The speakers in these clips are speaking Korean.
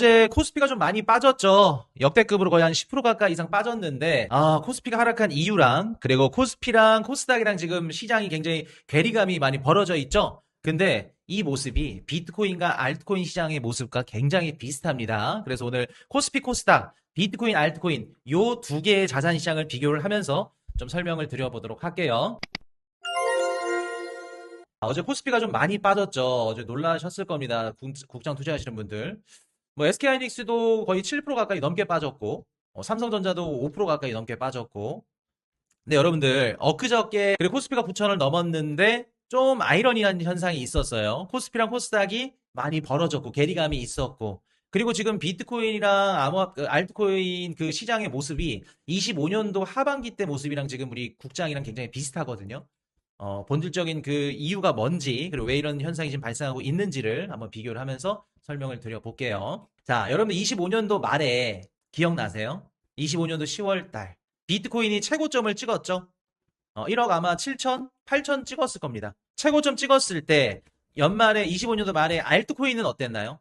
어제 코스피가 좀 많이 빠졌죠. 역대급으로 거의 한 10% 가까이 이상 빠졌는데, 코스피가 하락한 이유랑, 그리고 코스피랑 코스닥이랑 지금 시장이 굉장히 괴리감이 많이 벌어져 있죠. 근데 이 모습이 비트코인과 알트코인 시장의 모습과 굉장히 비슷합니다. 그래서 오늘 코스피, 코스닥, 비트코인, 알트코인 요 두 개의 자산 시장을 비교를 하면서 좀 설명을 드려보도록 할게요. 어제 코스피가 좀 많이 빠졌죠. 어제 놀라셨을 겁니다. 국장 투자하시는 분들. 뭐 SK하이닉스도 거의 7% 가까이 넘게 빠졌고, 삼성전자도 5% 가까이 넘게 빠졌고. 근데 여러분들 엊그저께 그리고 코스피가 9천을 넘었는데 좀 아이러니한 현상이 있었어요. 코스피랑 코스닥이 많이 벌어졌고 괴리감이 있었고, 그리고 지금 비트코인이랑 알트코인 그 시장의 모습이 25년도 하반기 때 모습이랑 지금 우리 국장이랑 굉장히 비슷하거든요. 본질적인 그 이유가 뭔지, 그리고 왜 이런 현상이 지금 발생하고 있는지를 한번 비교를 하면서 설명을 드려볼게요. 자, 여러분들 25년도 말에 기억나세요? 25년도 10월 달. 비트코인이 최고점을 찍었죠? 1억 아마 7천, 8천 찍었을 겁니다. 최고점 찍었을 때, 연말에, 25년도 말에 알트코인은 어땠나요?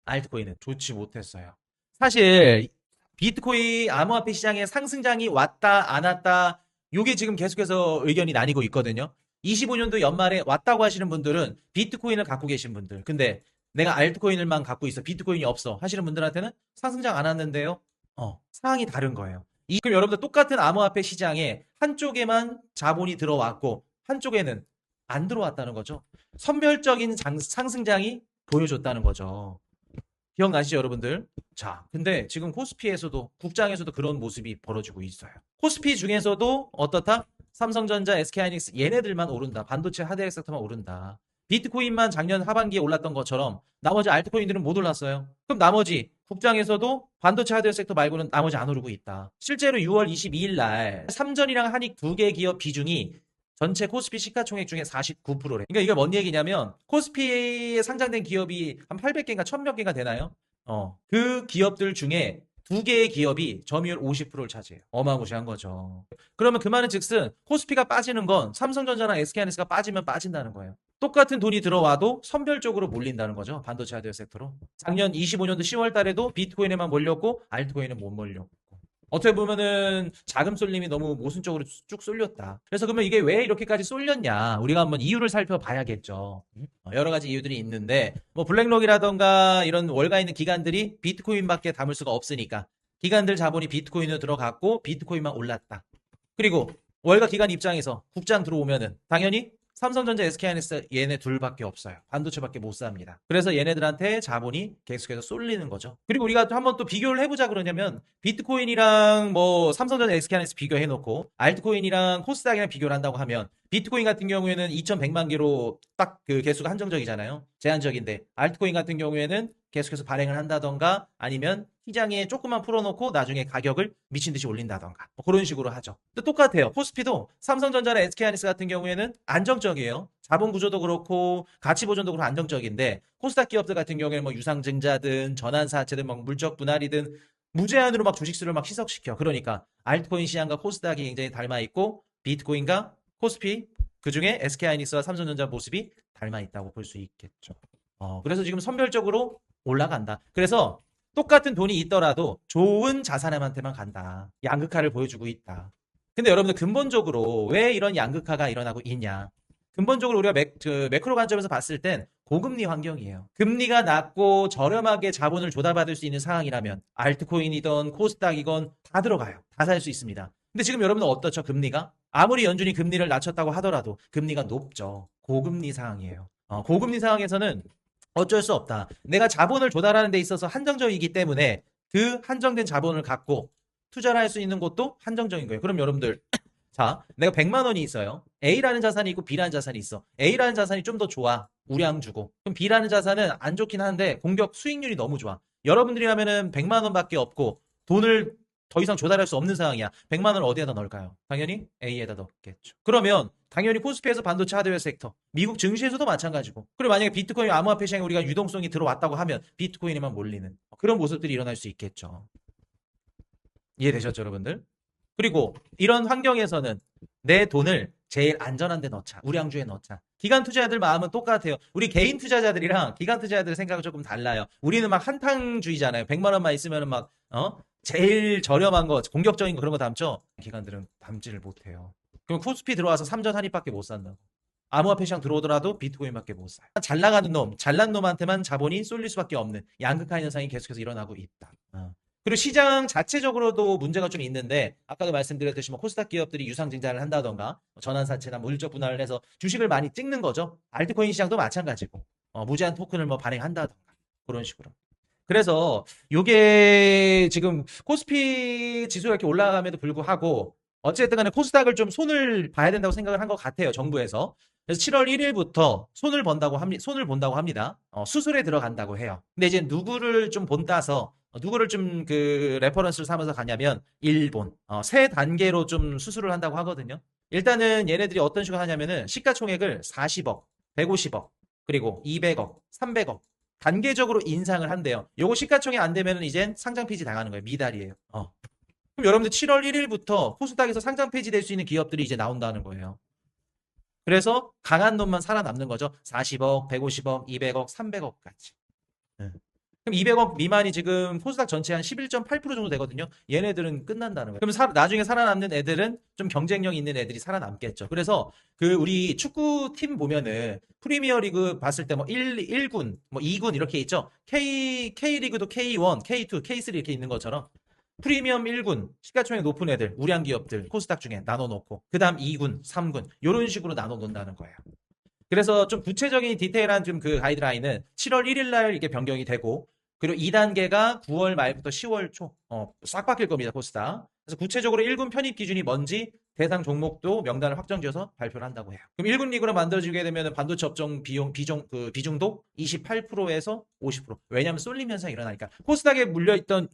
알트코인은 좋지 못했어요. 사실, 비트코인 암호화폐 시장의 상승장이 왔다, 안 왔다, 요게 지금 계속해서 의견이 나뉘고 있거든요. 25년도 연말에 왔다고 하시는 분들은 비트코인을 갖고 계신 분들. 근데 내가 알트코인을만 갖고 있어. 비트코인이 없어. 하시는 분들한테는 상승장 안 왔는데요. 상황이 다른 거예요. 그럼 여러분들 똑같은 암호화폐 시장에 한쪽에만 자본이 들어왔고 한쪽에는 안 들어왔다는 거죠. 선별적인 상승장이 보여줬다는 거죠. 기억나시죠, 여러분들? 자, 근데 지금 코스피에서도, 국장에서도 그런 모습이 벌어지고 있어요. 코스피 중에서도 어떻다? 삼성전자, SK하이닉스 얘네들만 오른다. 반도체 하드웨어 섹터만 오른다. 비트코인만 작년 하반기에 올랐던 것처럼 나머지 알트코인들은 못 올랐어요. 그럼 나머지 국장에서도 반도체 하드웨어 섹터 말고는 나머지 안 오르고 있다. 실제로 6월 22일 날 삼전이랑 한익 두 개 기업 비중이 전체 코스피 시가총액 중에 49%래. 그러니까 이게 뭔 얘기냐면 코스피에 상장된 기업이 한 800개인가 1000몇 개가 되나요? 그 기업들 중에 두 개의 기업이 점유율 50%를 차지해요. 어마무시한 거죠. 그러면 그 말은 즉슨 코스피가 빠지는 건 삼성전자나 SK하이닉스가 빠지면 빠진다는 거예요. 똑같은 돈이 들어와도 선별적으로 몰린다는 거죠. 반도체 하드웨어 섹터로. 작년 25년도 10월 달에도 비트코인에만 몰렸고 알트코인은 못 몰렸고. 어떻게 보면은 자금 쏠림이 너무 모순적으로 쭉 쏠렸다. 그래서 그러면 이게 왜 이렇게까지 쏠렸냐? 우리가 한번 이유를 살펴봐야겠죠. 여러 가지 이유들이 있는데 뭐 블랙록이라던가 이런 월가 있는 기관들이 비트코인밖에 담을 수가 없으니까 기관들 자본이 비트코인으로 들어갔고 비트코인만 올랐다. 그리고 월가 기관 입장에서 국장 들어오면은 당연히 삼성전자, SK하이닉스 얘네 둘밖에 없어요. 반도체밖에 못 삽니다. 그래서 얘네들한테 자본이 계속해서 쏠리는 거죠. 그리고 우리가 한번 또 비교를 해보자 그러냐면 비트코인이랑 뭐 삼성전자, SK하이닉스 비교해놓고 알트코인이랑 코스닥이랑 비교를 한다고 하면 비트코인 같은 경우에는 2100만 개로 딱 그 개수가 한정적이잖아요. 제한적인데 알트코인 같은 경우에는 계속해서 발행을 한다던가 아니면 시장에 조금만 풀어놓고 나중에 가격을 미친 듯이 올린다던가 뭐 그런 식으로 하죠. 또 똑같아요. 코스피도 삼성전자나 SK하이닉스 같은 경우에는 안정적이에요. 자본 구조도 그렇고 가치 보존도 그렇고 안정적인데 코스닥 기업들 같은 경우에는 뭐 유상증자든 전환사채든 막 물적 분할이든 무제한으로 막 주식수를 막 희석시켜. 그러니까 알트코인 시장과 코스닥이 굉장히 닮아 있고 비트코인과 코스피 그중에 SK하이닉스와 삼성전자 모습이 닮아 있다고 볼 수 있겠죠. 그래서 지금 선별적으로 올라간다. 그래서 똑같은 돈이 있더라도 좋은 자산한테만 간다. 양극화를 보여주고 있다. 근데 여러분들 근본적으로 왜 이런 양극화가 일어나고 있냐? 근본적으로 우리가 매크로 관점에서 봤을 땐 고금리 환경이에요. 금리가 낮고 저렴하게 자본을 조달받을 수 있는 상황이라면 알트코인이든 코스닥이건 다 들어가요. 다 살 수 있습니다. 근데 지금 여러분들 어떻죠? 금리가? 아무리 연준이 금리를 낮췄다고 하더라도 금리가 높죠. 고금리 상황이에요. 고금리 상황에서는 어쩔 수 없다. 내가 자본을 조달하는 데 있어서 한정적이기 때문에 그 한정된 자본을 갖고 투자를 할 수 있는 곳도 한정적인 거예요. 그럼 여러분들 자, 내가 100만 원이 있어요. A라는 자산이 있고 B라는 자산이 있어. A라는 자산이 좀 더 좋아. 우량 주고. 그럼 B라는 자산은 안 좋긴 한데 공격 수익률이 너무 좋아. 여러분들이라면은 100만 원밖에 없고 돈을 더 이상 조달할 수 없는 상황이야. 100만 원을 어디에다 넣을까요? 당연히 A에다 넣겠죠. 그러면 당연히 코스피에서 반도체 하드웨어 섹터, 미국 증시에서도 마찬가지고. 그리고 만약에 비트코인 암호화폐 시장에 우리가 유동성이 들어왔다고 하면 비트코인에만 몰리는 그런 모습들이 일어날 수 있겠죠. 이해되셨죠, 여러분들? 그리고 이런 환경에서는 내 돈을 제일 안전한 데 넣자. 우량주에 넣자. 기관 투자자들 마음은 똑같아요. 우리 개인 투자자들이랑 기관 투자자들 생각은 조금 달라요. 우리는 막 한탕주의잖아요. 100만 원만 있으면 막 제일 저렴한 거, 공격적인 거 그런 거 담죠. 기관들은 담지를 못해요. 그럼 코스피 들어와서 삼전 한입밖에 못 산다고. 암호화폐 시장 들어오더라도 비트코인밖에 못 사요. 잘 나가는 놈, 잘난 놈한테만 자본이 쏠릴 수밖에 없는 양극화 현상이 계속해서 일어나고 있다. 그리고 시장 자체적으로도 문제가 좀 있는데 아까도 말씀드렸듯이 뭐 코스닥 기업들이 유상증자를 한다던가 전환사채나 물적 분할을 해서 주식을 많이 찍는 거죠. 알트코인 시장도 마찬가지고 무제한 토큰을 뭐 발행한다던가 그런 식으로. 그래서 요게 지금 코스피 지수가 이렇게 올라감에도 불구하고 어쨌든 간에 코스닥을 좀 손을 봐야 된다고 생각을 한 것 같아요. 정부에서. 그래서 7월 1일부터 손을 본다고 합니다. 수술에 들어간다고 해요. 근데 이제 누구를 좀 본따서 누구를 좀 그 레퍼런스를 삼아서 가냐면 일본. 세 단계로 좀 수술을 한다고 하거든요. 일단은 얘네들이 어떤 식으로 하냐면은 시가총액을 40억, 150억, 그리고 200억, 300억 단계적으로 인상을 한대요. 요거 시가총액 안 되면은 이젠 상장 폐지 당하는 거예요. 미달이에요. 그럼 여러분들 7월 1일부터 코스닥에서 상장 폐지될 수 있는 기업들이 이제 나온다는 거예요. 그래서 강한 놈만 살아남는 거죠. 40억, 150억, 200억, 300억까지. 그럼 200억 미만이 지금 코스닥 전체 한 11.8% 정도 되거든요. 얘네들은 끝난다는 거예요. 그럼 나중에 살아남는 애들은 좀 경쟁력 있는 애들이 살아남겠죠. 그래서 그 우리 축구팀 보면은 프리미어리그 봤을 때 뭐 1군, 뭐 2군 이렇게 있죠. K리그도 K1, K2, K3 이렇게 있는 것처럼 프리미엄 1군, 시가총액 높은 애들, 우량 기업들, 코스닥 중에 나눠놓고, 그 다음 2군, 3군, 이런 식으로 나눠놓는다는 거예요. 그래서 좀 구체적인 디테일한 좀 그 가이드라인은 7월 1일 날 이게 변경이 되고, 그리고 2단계가 9월 말부터 10월 초, 싹 바뀔 겁니다, 코스닥. 그래서 구체적으로 1군 편입 기준이 뭔지 대상 종목도 명단을 확정지어서 발표를 한다고 해요. 그럼 1군 리그로 만들어지게 되면 반도체 업종 비중도 28%에서 50%. 왜냐하면 쏠림 현상이 일어나니까. 코스닥에 몰려있던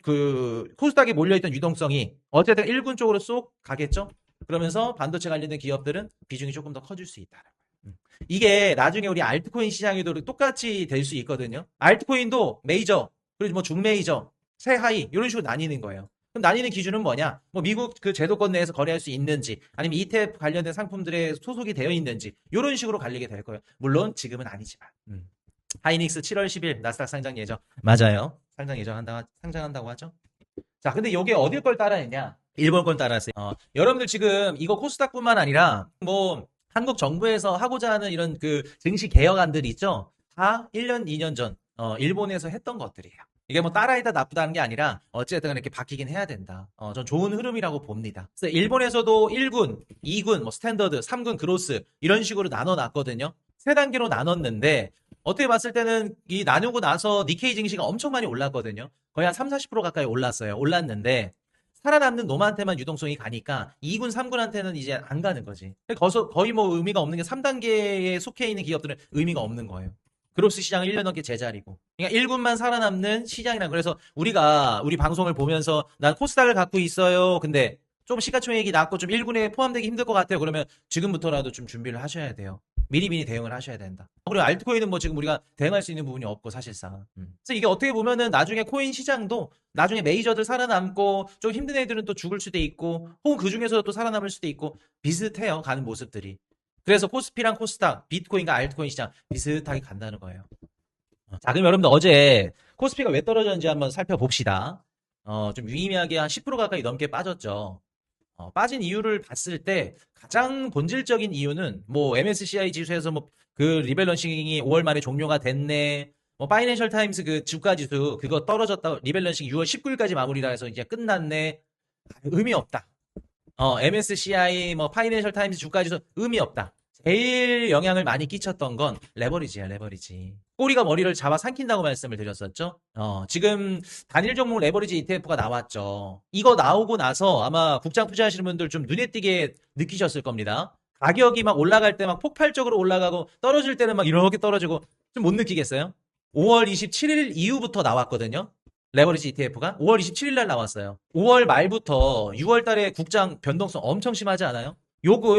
유동성이 어쨌든 1군 쪽으로 쏙 가겠죠? 그러면서 반도체 관련된 기업들은 비중이 조금 더 커질 수 있다는 거예요. 이게 나중에 우리 알트코인 시장에도 똑같이 될 수 있거든요. 알트코인도 메이저, 그리고 뭐 중메이저, 최하위 이런 식으로 나뉘는 거예요. 그럼 나뉘는 기준은 뭐냐? 뭐 미국 그 제도권 내에서 거래할 수 있는지, 아니면 ETF 관련된 상품들에 소속이 되어 있는지 이런 식으로 갈리게 될 거예요. 물론 지금은 아니지만. 하이닉스 7월 10일 나스닥 상장 예정. 맞아요. 상장한다고 하죠. 자, 근데 이게 어딜 걸 따라했냐? 일본 걸 따라했어요. 여러분들 지금 이거 코스닥뿐만 아니라 뭐 한국 정부에서 하고자 하는 이런 그 증시 개혁안들이 있죠. 다 1년, 2년 전 일본에서 했던 것들이에요. 이게 뭐 따라했다 나쁘다는 게 아니라 어쨌든 이렇게 바뀌긴 해야 된다. 전 좋은 흐름이라고 봅니다. 그래서 일본에서도 1군, 2군, 뭐 스탠더드, 3군 그로스 이런 식으로 나눠놨거든요. 세 단계로 나눴는데 어떻게 봤을 때는 이 나누고 나서 니케이 증시가 엄청 많이 올랐거든요. 거의 한 3, 40% 가까이 올랐어요. 올랐는데 살아남는 놈한테만 유동성이 가니까 2군, 3군한테는 이제 안 가는 거지. 거의 뭐 의미가 없는 게 3단계에 속해 있는 기업들은 의미가 없는 거예요. 그로스 시장을 1년 넘게 제자리고. 그러니까 1군만 살아남는 시장이란. 그래서 우리 방송을 보면서 난 코스닥을 갖고 있어요. 근데 좀 시가총액이 낮고 좀 1군에 포함되기 힘들 것 같아요. 그러면 지금부터라도 좀 준비를 하셔야 돼요. 미리미리 대응을 하셔야 된다. 그리고 알트코인은 뭐 지금 우리가 대응할 수 있는 부분이 없고 사실상. 그래서 이게 어떻게 보면은 나중에 코인 시장도 나중에 메이저들 살아남고 좀 힘든 애들은 또 죽을 수도 있고 혹은 그 중에서도 또 살아남을 수도 있고 비슷해요. 가는 모습들이. 그래서 코스피랑 코스닥, 비트코인과 알트코인 시장 비슷하게 간다는 거예요. 자, 그럼 여러분들 어제 코스피가 왜 떨어졌는지 한번 살펴봅시다. 좀 유의미하게 한 10% 가까이 넘게 빠졌죠. 빠진 이유를 봤을 때 가장 본질적인 이유는 뭐 MSCI 지수에서 뭐 그 리밸런싱이 5월 말에 종료가 됐네. 뭐 파이낸셜 타임스 그 주가 지수 그거 떨어졌다. 리밸런싱 6월 19일까지 마무리라 해서 이제 끝났네. 의미 없다. MSCI 뭐 파이낸셜 타임스 주가 지수 의미 없다. 제일 영향을 많이 끼쳤던 건 레버리지야, 레버리지. 꼬리가 머리를 잡아 삼킨다고 말씀을 드렸었죠. 지금 단일 종목 레버리지 ETF가 나왔죠. 이거 나오고 나서 아마 국장 투자하시는 분들 좀 눈에 띄게 느끼셨을 겁니다. 가격이 막 올라갈 때 막 폭발적으로 올라가고 떨어질 때는 막 이렇게 떨어지고 좀 못 느끼겠어요? 5월 27일 이후부터 나왔거든요. 레버리지 ETF가 5월 27일 날 나왔어요. 5월 말부터 6월 달에 국장 변동성 엄청 심하지 않아요? 요거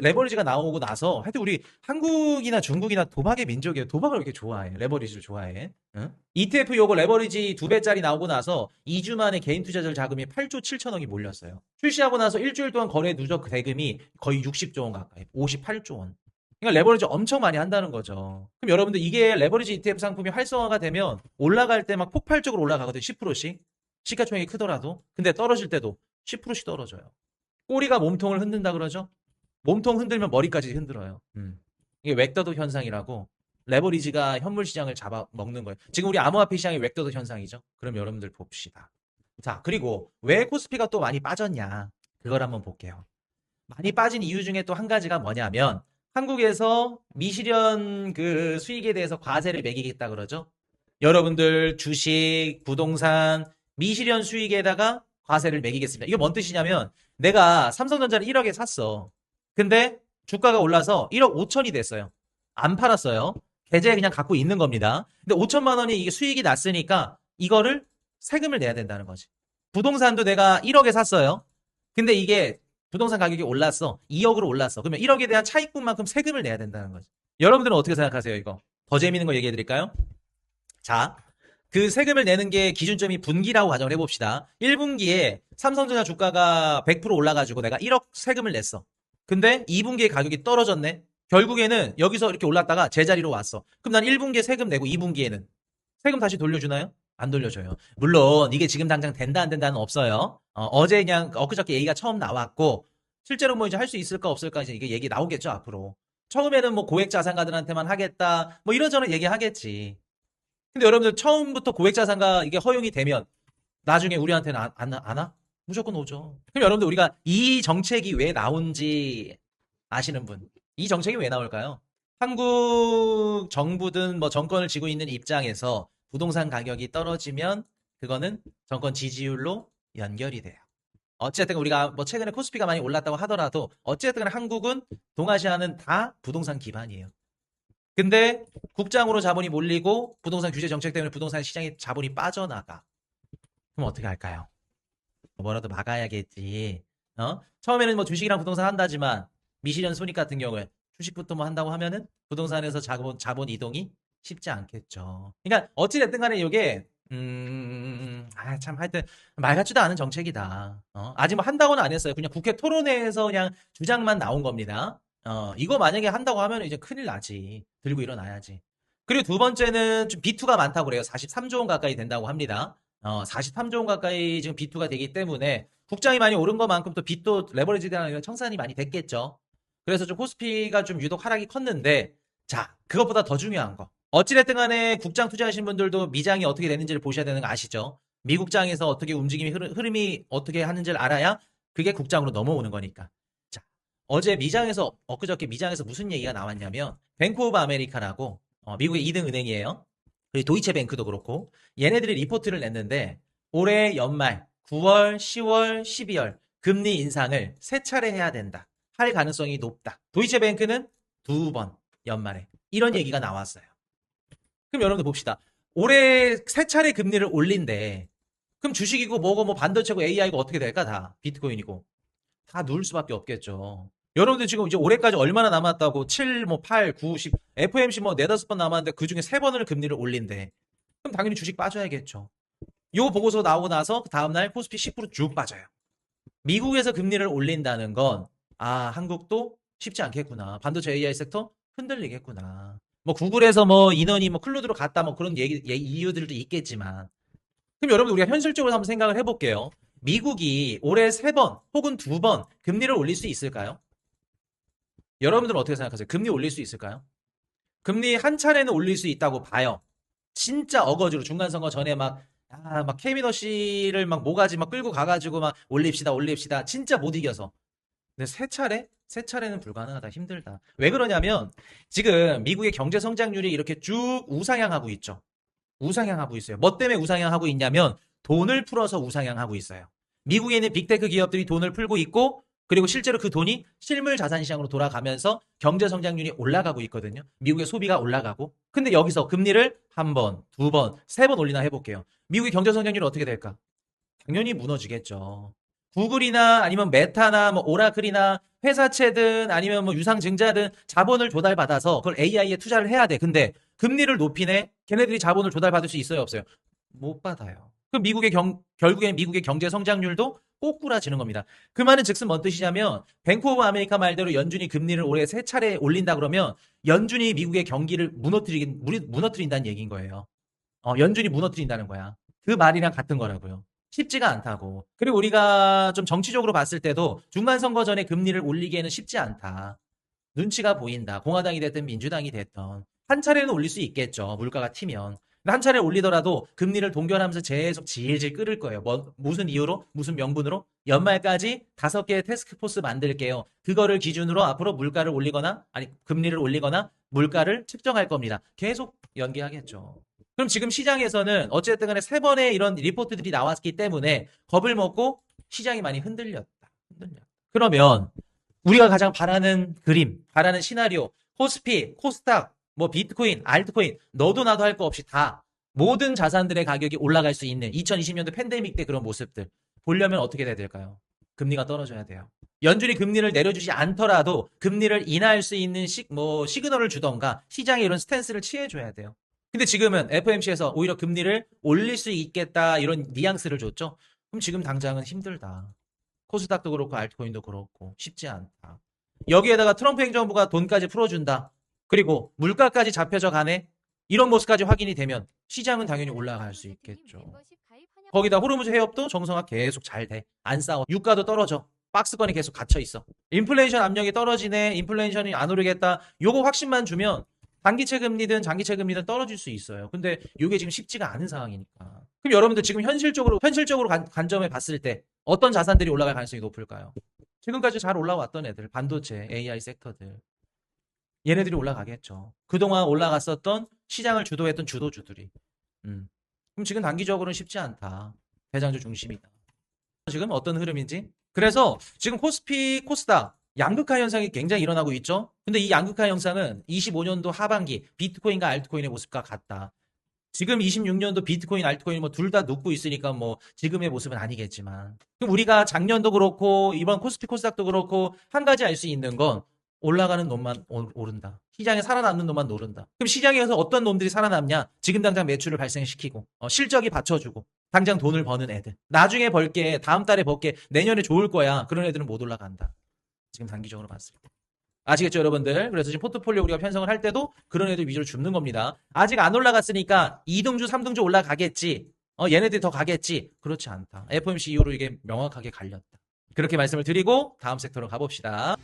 레버리지가 나오고 나서 하여튼 우리 한국이나 중국이나 도박의 민족이에요. 도박을 왜 이렇게 좋아해? 레버리지를 좋아해? 응? ETF 요거 레버리지 2배짜리 나오고 나서 2주 만에 개인 투자자 자금이 8조 7천억이 몰렸어요. 출시하고 나서 일주일 동안 거래 누적 대금이 거의 60조 원 가까이, 58조 원. 그러니까 레버리지 엄청 많이 한다는 거죠. 그럼 여러분들 이게 레버리지 ETF 상품이 활성화가 되면 올라갈 때 막 폭발적으로 올라가거든요. 10%씩. 시가총액이 크더라도. 근데 떨어질 때도 10%씩 떨어져요. 꼬리가 몸통을 흔든다 그러죠? 몸통 흔들면 머리까지 흔들어요. 이게 웩더도 현상이라고 레버리지가 현물 시장을 잡아먹는 거예요. 지금 우리 암호화폐 시장이 웩더도 현상이죠. 그럼 여러분들 봅시다. 자, 그리고 왜 코스피가 또 많이 빠졌냐? 그걸 한번 볼게요. 많이 빠진 이유 중에 또 한 가지가 뭐냐면 한국에서 미실현 그 수익에 대해서 과세를 매기겠다 그러죠. 여러분들 주식, 부동산, 미실현 수익에다가 과세를 매기겠습니다. 이게 뭔 뜻이냐면 내가 삼성전자를 1억에 샀어. 근데 주가가 올라서 1억 5천이 됐어요. 안 팔았어요. 계좌에 그냥 갖고 있는 겁니다. 근데 5천만 원이 이게 수익이 났으니까 이거를 세금을 내야 된다는 거지. 부동산도 내가 1억에 샀어요. 근데 이게 부동산 가격이 올랐어. 2억으로 올랐어. 그러면 1억에 대한 차익분만큼 세금을 내야 된다는 거지. 여러분들은 어떻게 생각하세요, 이거? 더 재밌는 거 얘기해 드릴까요? 자, 그 세금을 내는 게 기준점이 분기라고 가정을 해봅시다. 1분기에 삼성전자 주가가 100% 올라가지고 내가 1억 세금을 냈어. 근데 2분기에 가격이 떨어졌네. 결국에는 여기서 이렇게 올랐다가 제자리로 왔어. 그럼 난 1분기에 세금 내고 2분기에는 세금 다시 돌려주나요? 안 돌려줘요. 물론 이게 지금 당장 된다 안 된다는 없어요. 어제 그냥 엊그저께 얘기가 처음 나왔고 실제로 뭐 이제 할 수 있을까 없을까 이제 이게 얘기 나오겠죠 앞으로. 처음에는 뭐 고액 자산가들한테만 하겠다 뭐 이런저런 얘기하겠지. 근데 여러분들 처음부터 고액자산가 이게 허용이 되면 나중에 우리한테는 안 와? 무조건 오죠. 그럼 여러분들 우리가 이 정책이 왜 나온지 아시는 분? 이 정책이 왜 나올까요? 한국 정부든 뭐 정권을 쥐고 있는 입장에서 부동산 가격이 떨어지면 그거는 정권 지지율로 연결이 돼요. 어쨌든 우리가 뭐 최근에 코스피가 많이 올랐다고 하더라도 어쨌든 한국은 동아시아는 다 부동산 기반이에요. 근데 국장으로 자본이 몰리고 부동산 규제 정책 때문에 부동산 시장에 자본이 빠져나가. 그럼 어떻게 할까요? 뭐라도 막아야겠지. 처음에는 뭐 주식이랑 부동산 한다지만 미실현 손익 같은 경우에 주식부터 뭐 한다고 하면은 부동산에서 자본 이동이 쉽지 않겠죠. 그러니까 어찌됐든 간에 이게 참 하여튼 말 같지도 않은 정책이다. 아직 뭐 한다고는 안 했어요. 그냥 국회 토론회에서 그냥 주장만 나온 겁니다. 이거 만약에 한다고 하면 이제 큰일 나지. 들고 일어나야지. 그리고 두 번째는 좀 비투가 많다고 그래요. 43조 원 가까이 된다고 합니다. 43조 원 가까이 지금 비투가 되기 때문에 국장이 많이 오른 것만큼 또 빚도 레버리지 대한 청산이 많이 됐겠죠. 그래서 좀 코스피가 좀 유독 하락이 컸는데 자, 그것보다 더 중요한 거. 어찌됐든 간에 국장 투자하신 분들도 미장이 어떻게 되는지를 보셔야 되는 거 아시죠? 미국장에서 어떻게 움직임이 흐름이 어떻게 하는지를 알아야 그게 국장으로 넘어오는 거니까. 자, 어제 미장에서 엊그저께 미장에서 무슨 얘기가 나왔냐면 뱅크 오브 아메리카라고 미국의 2등 은행이에요. 그리고 도이체뱅크도 그렇고 얘네들이 리포트를 냈는데 올해 연말 9월, 10월, 12월 금리 인상을 세 차례 해야 된다. 할 가능성이 높다. 도이체뱅크는 두 번 연말에 이런 얘기가 나왔어요. 그럼 여러분들 봅시다. 올해 세 차례 금리를 올린대. 그럼 주식이고 뭐고 뭐 반도체고 AI고 어떻게 될까 다 비트코인이고 다 누울 수밖에 없겠죠. 여러분들 지금 이제 올해까지 얼마나 남았다고 7, 뭐 8, 9, 10 FOMC 뭐 네다섯 번 남았는데 그 중에 세 번을 금리를 올린대. 그럼 당연히 주식 빠져야겠죠. 요 보고서 나오고 나서 그 다음날 코스피 10%쭉 빠져요. 미국에서 금리를 올린다는 건 한국도 쉽지 않겠구나. 반도체 AI 섹터 흔들리겠구나. 뭐 구글에서 뭐 인원이 뭐 클로드로 갔다 뭐 그런 이유들도 있겠지만 그럼 여러분 우리가 현실적으로 한번 생각을 해볼게요. 미국이 올해 세 번 혹은 두 번 금리를 올릴 수 있을까요? 여러분들은 어떻게 생각하세요? 금리 올릴 수 있을까요? 금리 한 차례는 올릴 수 있다고 봐요. 진짜 어거지로 중간선거 전에 막 케미너 씨를 막 모가지 막 끌고 가가지고 막 올립시다. 진짜 못 이겨서. 근데 세 차례? 세 차례는 불가능하다. 힘들다. 왜 그러냐면 지금 미국의 경제 성장률이 이렇게 쭉 우상향하고 있죠. 우상향하고 있어요. 뭐 때문에 우상향하고 있냐면 돈을 풀어서 우상향하고 있어요. 미국에 있는 빅테크 기업들이 돈을 풀고 있고 그리고 실제로 그 돈이 실물 자산 시장으로 돌아가면서 경제 성장률이 올라가고 있거든요. 미국의 소비가 올라가고. 근데 여기서 금리를 한 번, 두 번, 세 번 올리나 해볼게요. 미국의 경제 성장률이 어떻게 될까? 당연히 무너지겠죠. 구글이나 아니면 메타나 뭐 오라클이나 회사채든 아니면 뭐 유상증자든 자본을 조달받아서 그걸 AI에 투자를 해야 돼. 근데 금리를 높이네? 걔네들이 자본을 조달받을 수 있어요, 없어요? 못 받아요. 그럼 결국엔 미국의 경제 성장률도 꼬꾸라지는 겁니다. 그 말은 즉슨 뭔 뜻이냐면 뱅크 오브 아메리카 말대로 연준이 금리를 올해 3차례 올린다 그러면 연준이 미국의 경기를 무너뜨린다는 얘기인 거예요. 연준이 무너뜨린다는 거야. 그 말이랑 같은 거라고요. 쉽지가 않다고. 그리고 우리가 좀 정치적으로 봤을 때도 중간선거 전에 금리를 올리기에는 쉽지 않다. 눈치가 보인다. 공화당이 됐든 민주당이 됐든. 한 차례는 올릴 수 있겠죠. 물가가 튀면. 한 차례 올리더라도 금리를 동결하면서 계속 질질 끌을 거예요. 무슨 이유로? 무슨 명분으로? 연말까지 5개의 태스크포스 만들게요. 그거를 기준으로 앞으로 물가를 올리거나, 아니, 금리를 올리거나, 물가를 측정할 겁니다. 계속 연기하겠죠. 그럼 지금 시장에서는 어쨌든 간에 3번의 이런 리포트들이 나왔기 때문에 겁을 먹고 시장이 많이 흔들렸다. 그러면 우리가 가장 바라는 그림, 바라는 시나리오, 코스피, 코스닥, 뭐 비트코인, 알트코인, 너도 나도 할 거 없이 다 모든 자산들의 가격이 올라갈 수 있는 2020년도 팬데믹 때 그런 모습들 보려면 어떻게 돼야 될까요? 금리가 떨어져야 돼요. 연준이 금리를 내려주지 않더라도 금리를 인하할 수 있는 시그널을 주던가 시장에 이런 스탠스를 취해줘야 돼요. 근데 지금은 FOMC에서 오히려 금리를 올릴 수 있겠다 이런 뉘앙스를 줬죠. 그럼 지금 당장은 힘들다. 코스닥도 그렇고 알트코인도 그렇고 쉽지 않다. 여기에다가 트럼프 행정부가 돈까지 풀어준다. 그리고 물가까지 잡혀져 가네. 이런 모습까지 확인이 되면 시장은 당연히 올라갈 수 있겠죠. 거기다 호르무즈 해협도 정상화 계속 잘 돼. 안 싸워. 유가도 떨어져. 박스권이 계속 갇혀 있어. 인플레이션 압력이 떨어지네. 인플레이션이 안 오르겠다. 요거 확신만 주면 단기채 금리든 장기채 금리든 떨어질 수 있어요. 근데 이게 지금 쉽지가 않은 상황이니까. 그럼 여러분들 지금 현실적으로 관점에 봤을 때 어떤 자산들이 올라갈 가능성이 높을까요? 지금까지 잘 올라왔던 애들, 반도체, AI 섹터들. 얘네들이 올라가겠죠. 그동안 올라갔었던 시장을 주도했던 주도주들이. 그럼 지금 단기적으로는 쉽지 않다. 대장주 중심이다. 지금 어떤 흐름인지. 그래서 지금 코스피, 코스닥 양극화 현상이 굉장히 일어나고 있죠. 근데 이 양극화 현상은 25년도 하반기 비트코인과 알트코인의 모습과 같다. 지금 26년도 비트코인, 알트코인 뭐 둘 다 눕고 있으니까 뭐 지금의 모습은 아니겠지만. 그럼 우리가 작년도 그렇고 이번 코스피, 코스닥도 그렇고 한 가지 알 수 있는 건 올라가는 놈만 오른다. 시장에 살아남는 놈만 오른다. 그럼 시장에서 어떤 놈들이 살아남냐? 지금 당장 매출을 발생시키고 실적이 받쳐주고 당장 돈을 버는 애들. 나중에 벌게, 다음 달에 벌게, 내년에 좋을 거야. 그런 애들은 못 올라간다. 지금 단기적으로 봤을 때. 아시겠죠, 여러분들? 그래서 지금 포트폴리오 우리가 편성을 할 때도 그런 애들 위주로 줍는 겁니다. 아직 안 올라갔으니까 2등주, 3등주 올라가겠지. 얘네들이 더 가겠지. 그렇지 않다. FOMC 이후로 이게 명확하게 갈렸다. 그렇게 말씀을 드리고 다음 섹터로 가봅시다.